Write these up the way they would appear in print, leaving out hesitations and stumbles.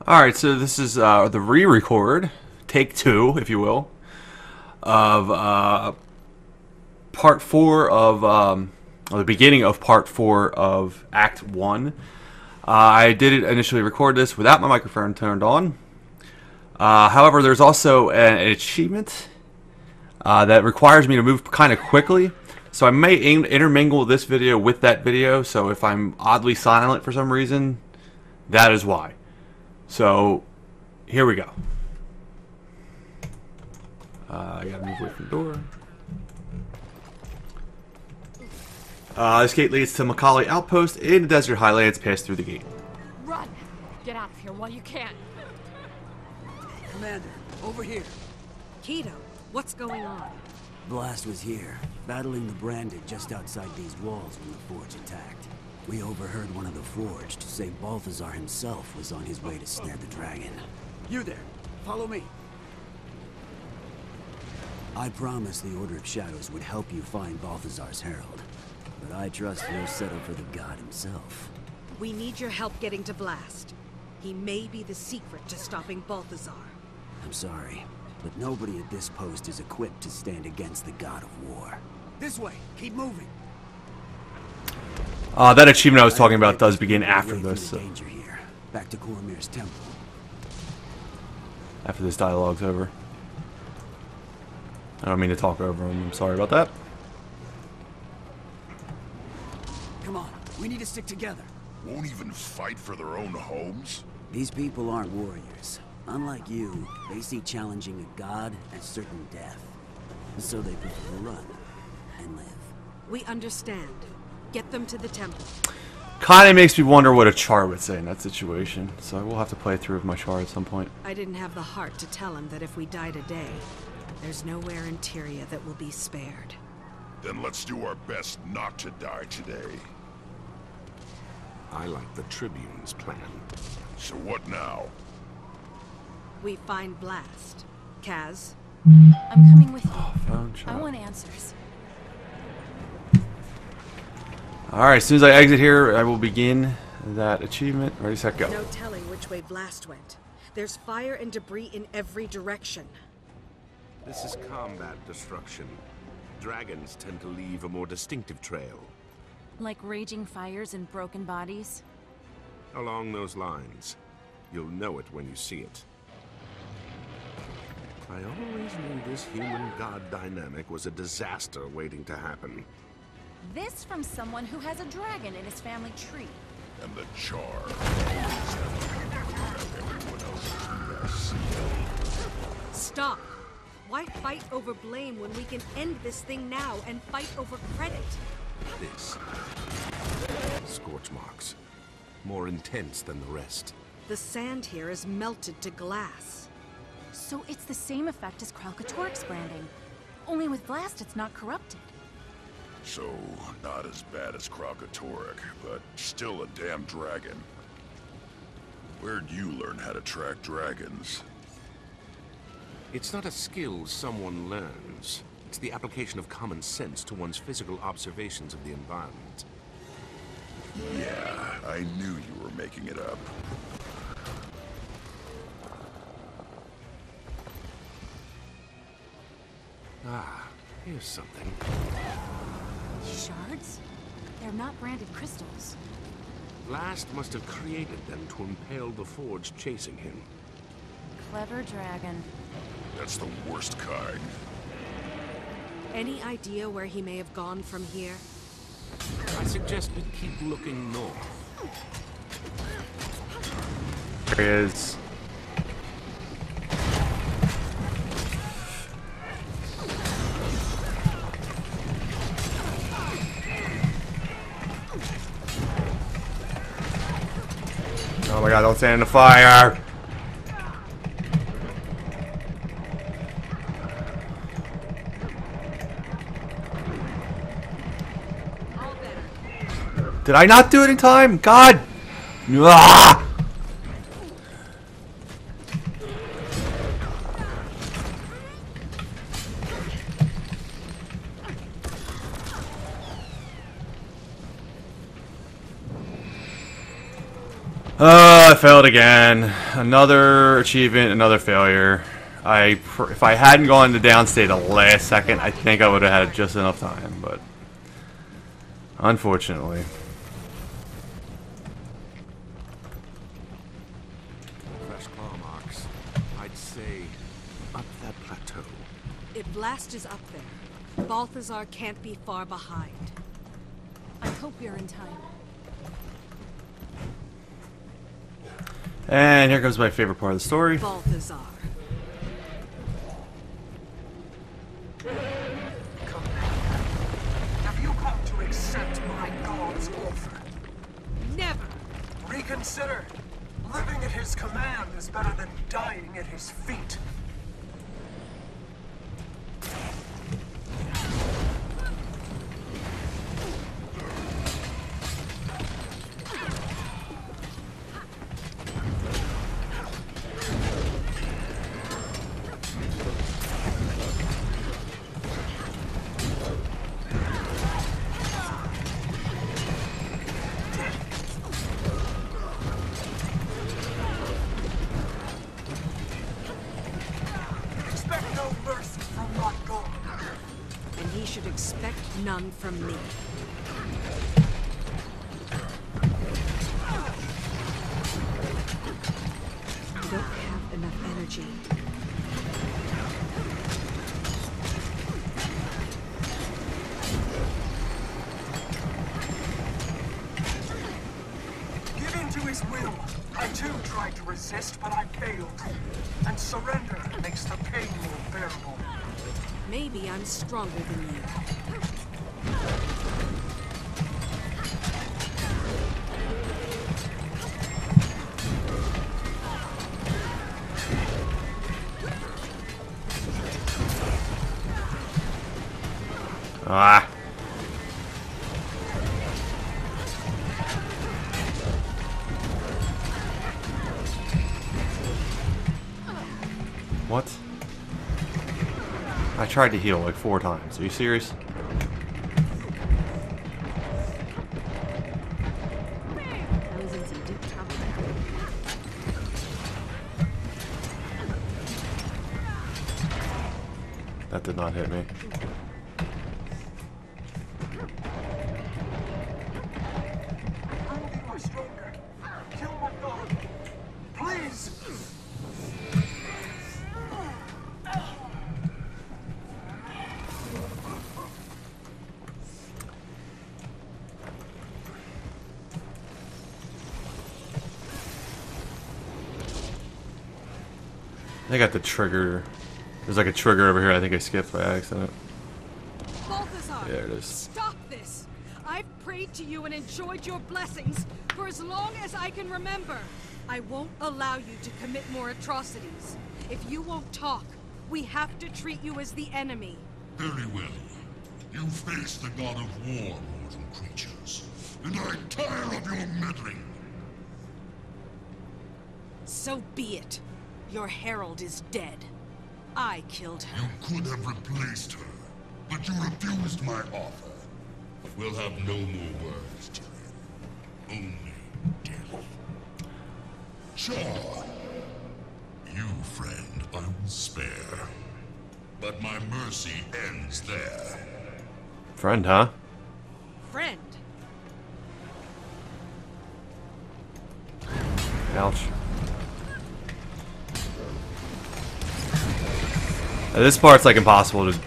Alright, so this is the re-record, take two, if you will, of part four of, or the beginning of part four of Act 1. I did initially record this without my microphone turned on. However, there's also an achievement that requires me to move kind of quickly. So I may intermingle this video with that video, so if I'm oddly silent for some reason, that is why. So, here we go. I gotta move away from the door. This gate leads to Macaulay Outpost in the Desert Highlands. Pass through the gate. Run! Get out of here while you can. Commander, over here. Keto, what's going on? Blast was here, battling the Branded just outside these walls when the Forge attacked. We overheard one of the Forged say Balthazar himself was on his way to snare the dragon. You there, follow me. I promised the Order of Shadows would help you find Balthazar's herald, but I trust you'll settle for the god himself. We need your help getting to Blast. He may be the secret to stopping Balthazar. I'm sorry, but nobody at this post is equipped to stand against the god of war. This way, keep moving. That achievement I was talking about does begin after this. Danger here. Back to Koromir's temple. After this dialogue's over. I don't mean to talk over him. I'm sorry about that. Come on, we need to stick together. Won't even fight for their own homes? These people aren't warriors. Unlike you, they see challenging a god as certain death. So they prefer to run and live. We understand. Get them to the temple. Kinda makes me wonder what a Char would say in that situation. So we'll have to play through with my Char at some point. I didn't have the heart to tell him that if we die today, there's nowhere in Tyria that will be spared. Then let's do our best not to die today. I like the Tribune's plan. So what now? We find Blast. Kaz? I'm coming with you. Phone I shot. want answers. Alright, as soon as I exit here, I will begin that achievement. Ready, set, go. No telling which way Blast went. There's fire and debris in every direction. This is combat destruction. Dragons tend to leave a more distinctive trail. Like raging fires and broken bodies? Along those lines. You'll know it when you see it. I always knew this human-god dynamic was a disaster waiting to happen. This from someone who has a dragon in his family tree. And the Char always have everyone else's mess. Stop! Why fight over blame when we can end this thing now and fight over credit? This. Scorch marks. More intense than the rest. The sand here is melted to glass. So it's the same effect as Kralkatorrik's branding. Only with Blast it's not corrupted. So, not as bad as Kralkatorrik, but still a damn dragon. Where'd you learn how to track dragons? It's not a skill someone learns. It's the application of common sense to one's physical observations of the environment. Yeah, I knew you were making it up. Ah, here's something. Shards? They're not branded crystals. Blast must have created them to impale the Forge chasing him. Clever dragon. That's the worst kind. Any idea where he may have gone from here? I suggest we keep looking north. There he is. Oh my god, don't stand in the fire! Did I not do it in time? God! Ah! I failed again. Another achievement, another failure. If I hadn't gone to downstate the last second, I think I would have had just enough time, but unfortunately. Fresh claw marks. I'd say up that plateau. If Blast is up there, Balthazar can't be far behind. I hope you're in time. And here comes my favorite part of the story. Balthazar. Commander, have you come to accept my god's offer? Never! Reconsider. Living at his command is better than dying at his feet. Expect no mercy from my god. And he should expect none from me. I don't have enough energy. Give in to his will. I too tried to resist, but I failed. And surrender makes the pain more bearable. Maybe I'm stronger than you. Ah. What? I tried to heal like 4 times. Are you serious? I was in some deep trouble. That did not hit me. I need my stronger. Kill my god. Please. I got the trigger. There's like a trigger over here I think I skipped by accident. Balthazar! There it is. Stop this! I've prayed to you and enjoyed your blessings for as long as I can remember. I won't allow you to commit more atrocities. If you won't talk, we have to treat you as the enemy. Very well. You face the god of war, mortal creatures. And I tire of your meddling. So be it. Your herald is dead. I killed her. You could have replaced her, but you refused my offer. We'll have no more words, Tyrion. Only death. Sure. You, friend, I will spare. But my mercy ends there. Friend, huh? Friend. Ouch. Now, this part's like impossible to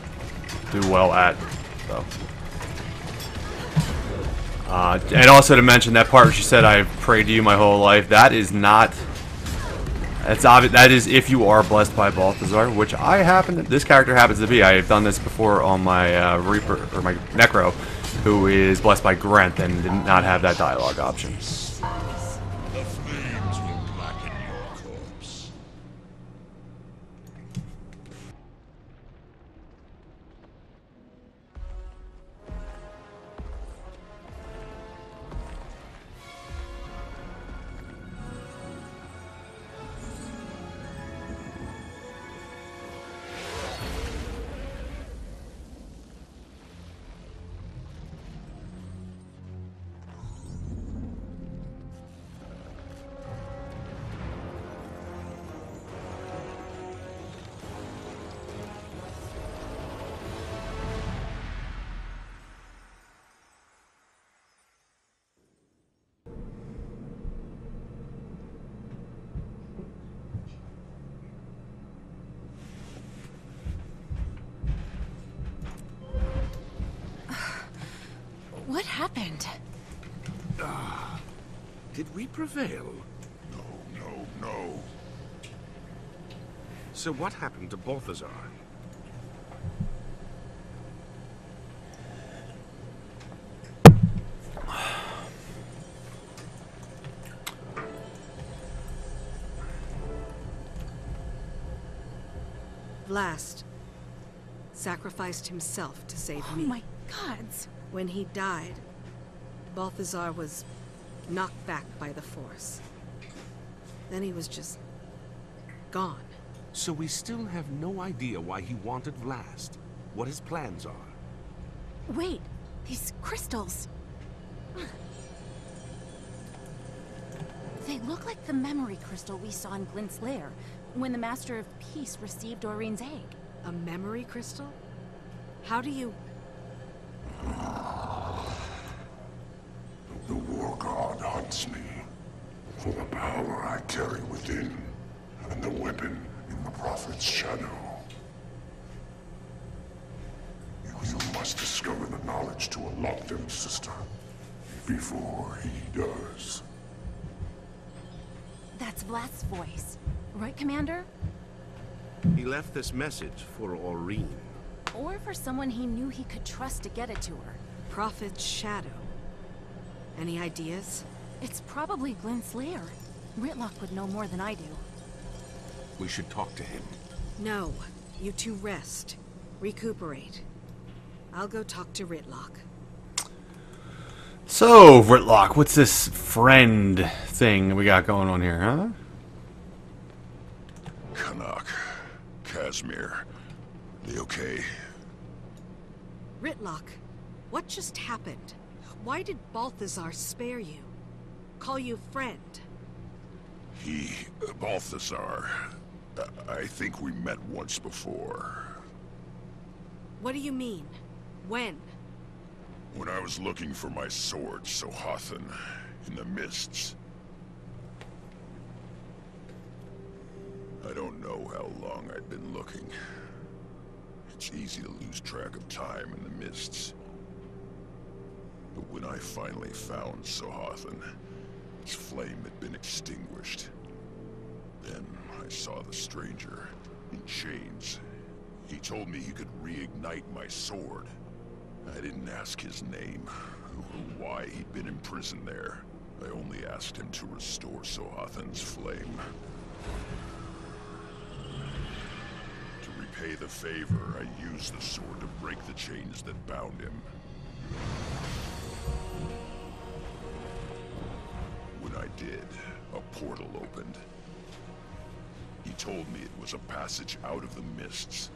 do well at, though. And also to mention that part where she said, "I've prayed to you my whole life." That is not. That's obvious. That is if you are blessed by Balthazar, which I happen. This character happens to be. I have done this before on my Reaper or my Necro, who is blessed by Grenth and did not have that dialogue option. The flames will blacken your corpse. Did we prevail? No. So what happened to Balthazar? Vlast sacrificed himself to save Oh me. my gods. When he died, Balthazar was knocked back by the Force. Then he was just gone. So we still have no idea why he wanted Vlast, what his plans are. Wait, these crystals. They look like the memory crystal we saw in Glint's lair when the Master of Peace received Aurine's egg. A memory crystal? How do you... The War God hunts me for the power I carry within and the weapon in the Prophet's shadow. You must discover the knowledge to unlock them, sister, before he does. That's Vlast's voice. Right, Commander? He left this message for Aurine. Or for someone he knew he could trust to get it to her. Prophet's shadow? Any ideas? It's probably Glint's lair. Rytlock would know more than I do. We should talk to him. No. You two rest. Recuperate. I'll go talk to Rytlock. So, Rytlock, what's this friend thing we got going on here, huh? Canuck. Casimir. They okay? Rytlock, what just happened? Why did Balthazar spare you? Call you friend? Balthazar. I think we met once before. What do you mean? When? When I was looking for my sword, Sohathan, in the mists. I don't know how long I'd been looking. It's easy to lose track of time in the mists. But when I finally found Sohathan, its flame had been extinguished. Then I saw the stranger, in chains. He told me he could reignite my sword. I didn't ask his name, or why he'd been imprisoned there. I only asked him to restore Sohathan's flame. To repay the favor, I used the sword to break the chains that bound him. When I did, a portal opened. He told me it was a passage out of the mists.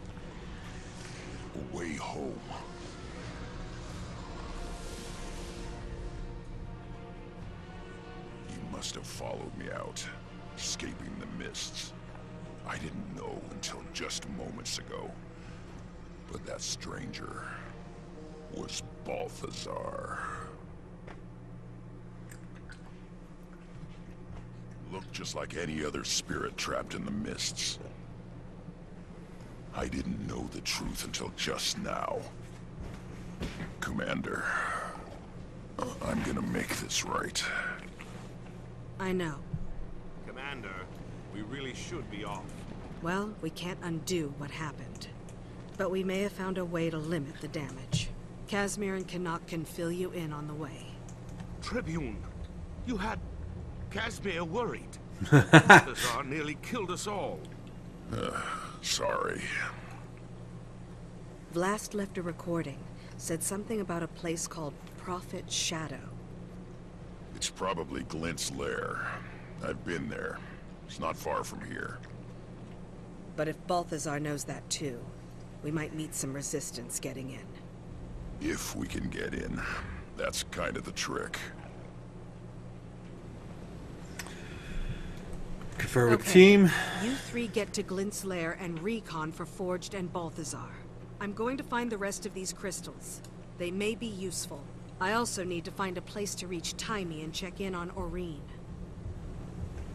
A way home. He must have followed me out, escaping the mists. I didn't know until just moments ago. But that stranger was Balthazar. Looked just like any other spirit trapped in the mists. I didn't know the truth until just now. Commander, I'm gonna make this right. I know. Commander, we really should be off. Well, we can't undo what happened. But we may have found a way to limit the damage. Casimir and Canuck can fill you in on the way. Tribune, you had Casimir worried. Balthazar nearly killed us all. Sorry. Vlast left a recording. Said something about a place called Prophet's Shadow. It's probably Glint's lair. I've been there. It's not far from here. But if Balthazar knows that too, we might meet some resistance getting in. If we can get in. That's kind of the trick. Confer with the team. You three get to Glint's lair and recon for Forged and Balthazar. I'm going to find the rest of these crystals. They may be useful. I also need to find a place to reach Taimi and check in on Aurine.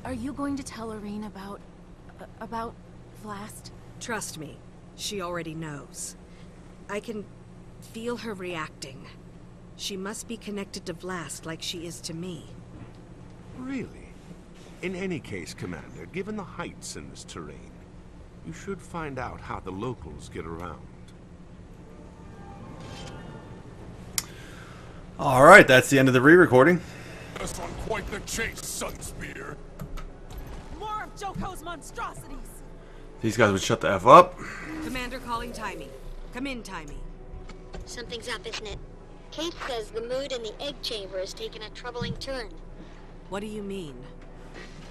Are you going to tell Aurine about Vlast? Trust me, she already knows. I can feel her reacting. She must be connected to Vlast like she is to me. Really? In any case, Commander, given the heights in this terrain, you should find out how the locals get around. Alright, that's the end of the re-recording. Us on quite the chase, Sunspear. More of Joko's monstrosities! These guys would shut the F up. Commander calling Taimi. Come in, Taimi. Something's up, isn't it? Kate says the mood in the egg chamber has taken a troubling turn. What do you mean?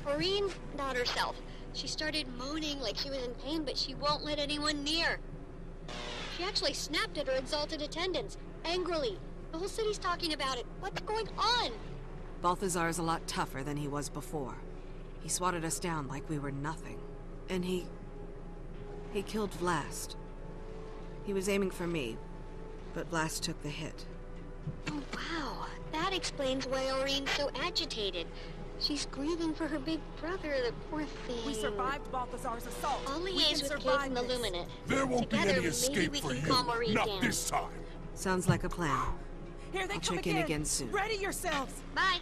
Aurene, not herself. She started moaning like she was in pain, but she won't let anyone near. She actually snapped at her exalted attendants, angrily. The whole city's talking about it. What's going on? Balthazar's a lot tougher than he was before. He swatted us down like we were nothing. And he killed Vlast. He was aiming for me, but Vlast took the hit. Oh, wow. That explains why Aurene's so agitated. She's grieving for her big brother, the poor thing. We survived Balthazar's assault. I'll We liaise can with Kate and the survive this. Luminate. There won't Together, be any escape maybe for we you. can calm Aurene Not down. this time. Sounds like a plan. Here they I'll come check in again soon. Ready yourselves. Bye.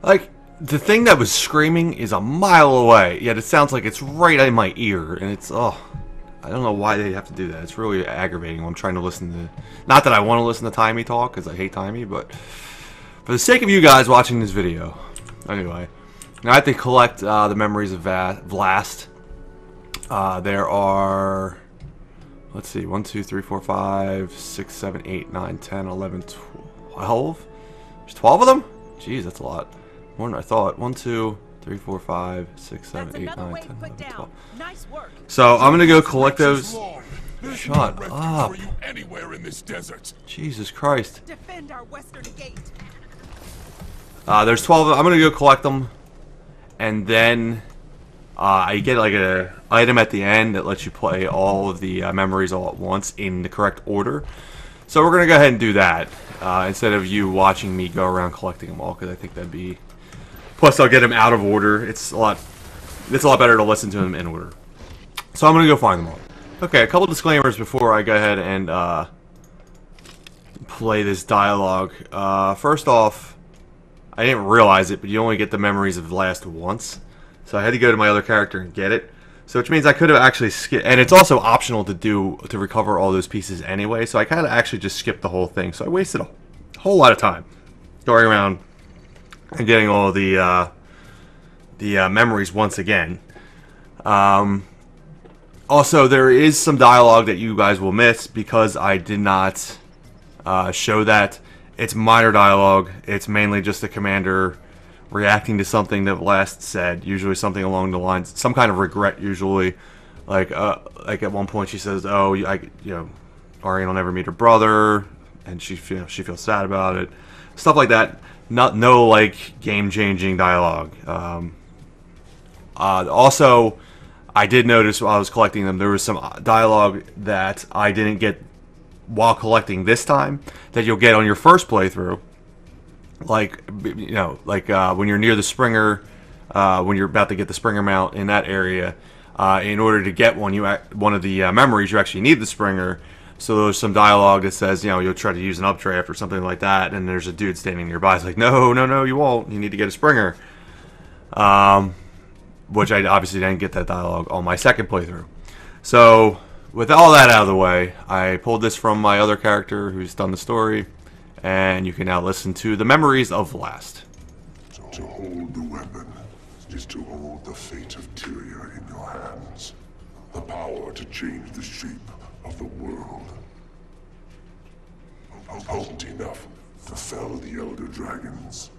Like, the thing that was screaming is a mile away, yet it sounds like it's right in my ear, and it's, oh, I don't know why they have to do that. It's really aggravating when I'm trying to listen to, not that I want to listen to Taimi talk, because I hate Taimi, but for the sake of you guys watching this video, anyway, now I have to collect the memories of Vlast. There are, let's see, 1, 2, 3, 4, 5, 6, 7, 8, 9, 10, 11, 12? There's 12 of them? Jeez, that's a lot. More than I thought. 1, 2, 3, 4, 5, 6, 7, That's 8, another 9, way 10, to put 11, 12. down. Nice work. So I'm gonna go collect those. There's Shut no refuge up. for you anywhere in this desert. Jesus Christ. Defend our western gate. There's 12 of them. I'm gonna go collect them, and then I get like a item at the end that lets you play all of the memories all at once in the correct order. So we're gonna go ahead and do that instead of you watching me go around collecting them all, because I think that'd be. Plus, I'll get them out of order. It's a lot better to listen to them in order. So I'm gonna go find them all. Okay, a couple disclaimers before I go ahead and play this dialogue. First off, I didn't realize it, but you only get the memories of Vlast once. So I had to go to my other character and get it. So which means I could have actually skipped, and it's also optional to recover all those pieces anyway. So I kind of actually just skipped the whole thing. So I wasted a whole lot of time going around and getting all the memories once again. Also, there is some dialogue that you guys will miss because I did not show that. It's minor dialogue. It's mainly just the commander reacting to something that Vlast said, usually something along the lines, some kind of regret usually. Like at one point she says, "Oh, Aurene will never meet her brother," and she feels sad about it. Stuff like that. No like game-changing dialogue. Also, I did notice while I was collecting them, there was some dialogue that I didn't get while collecting this time that you'll get on your first playthrough. Like, when you're near the Springer, when you're about to get the Springer mount in that area, in order to get one of the memories, you actually need the Springer. So there's some dialogue that says, you'll try to use an updraft or something like that, and there's a dude standing nearby. It's like, no, you won't. You need to get a Springer. Which I obviously didn't get that dialogue on my second playthrough. So, with all that out of the way, I pulled this from my other character who's done the story, and you can now listen to the memories of Vlast. To hold the weapon is to hold the fate of Tyria in your hands. The power to change the shape of the world. Potent enough to fell the Elder Dragons.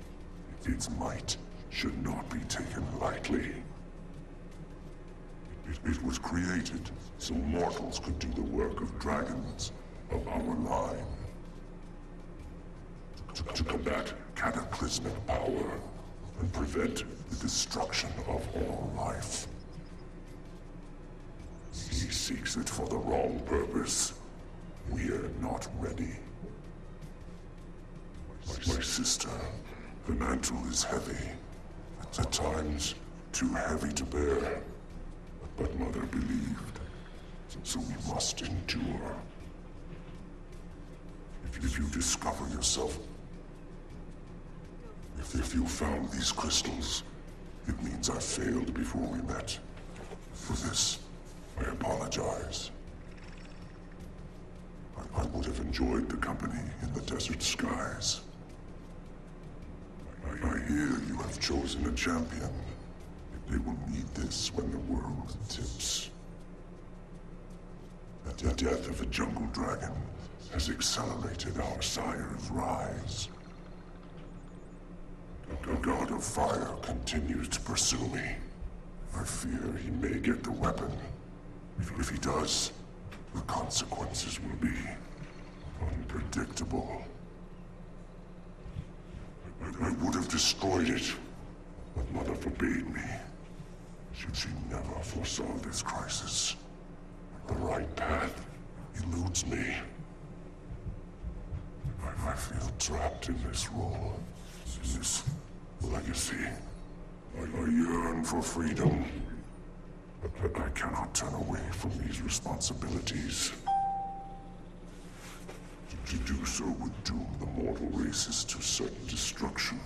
Its might should not be taken lightly. It was created so mortals could do the work of dragons of our line. To combat cataclysmic power and prevent the destruction of all life. He seeks it for the wrong purpose. We're not ready. My sister, the mantle is heavy. At times, too heavy to bear. But Mother believed, so we must endure. If you discover yourself If you found these crystals, it means I failed before we met. For this, I apologize. I would have enjoyed the company in the desert skies. I hear you have chosen a champion. They will need this when the world tips. The death of a jungle dragon has accelerated our sire's rise. The god of fire continues to pursue me. I fear he may get the weapon. If he does, the consequences will be unpredictable. I would have destroyed it, but Mother forbade me. She never foresaw this crisis. The right path eludes me. I feel trapped in this role, this legacy. I yearn for freedom, but I cannot turn away from these responsibilities. To do so would doom the mortal races to certain destruction,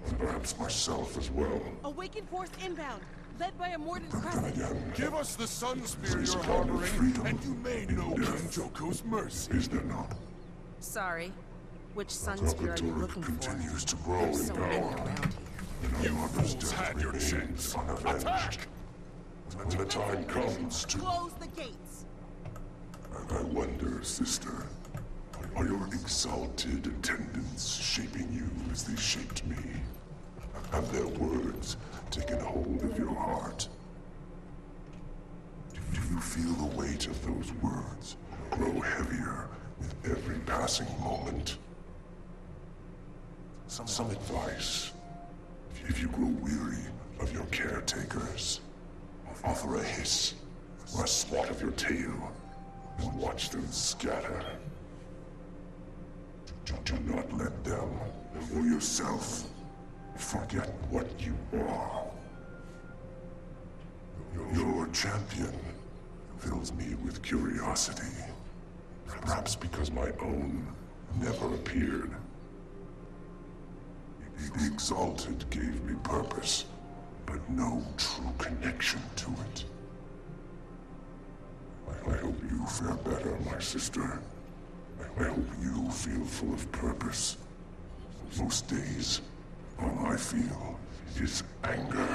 and perhaps myself as well. Awakened force inbound, led by a Mordant Then Crescent. again, Give us the sun spear this you're kind of harboring, freedom and you may in know death. King Joko's mercy. Is there not? Sorry. Which sun The spear are you Turk looking for? continues to grow There's in so many power. around here. You others fools death had your remains chance. unavenged. Attack! When the time comes to... Close the gates. I wonder, sister, are your exalted attendants shaping you as they shaped me? Have their words taken hold of your heart? Do you feel the weight of those words grow heavier with every passing moment? Some advice. If you grow weary of your caretakers, offer a hiss or a swat of your tail and watch them scatter. Do not let them or yourself forget what you are. Your champion fills me with curiosity. Perhaps because my own never appeared. The Exalted gave me purpose, but no true connection to it. I hope you fare better, my sister. I hope you feel full of purpose. Most days, all I feel is anger.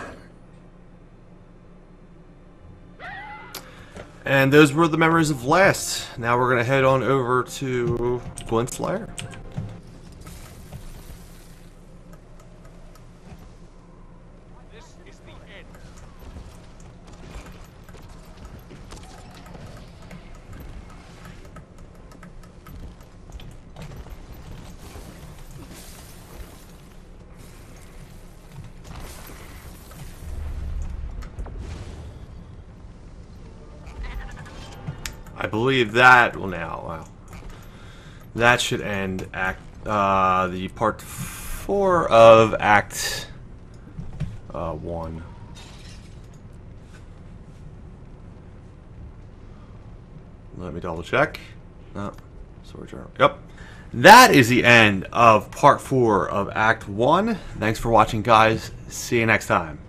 And those were the memories of Last. Now we're going to head on over to Glint's lair. This is the end. I believe that will now. Wow. That should end the part 4 of Act 1. Let me double check. No, Sword Journal. Yep. That is the end of part 4 of Act 1. Thanks for watching, guys. See you next time.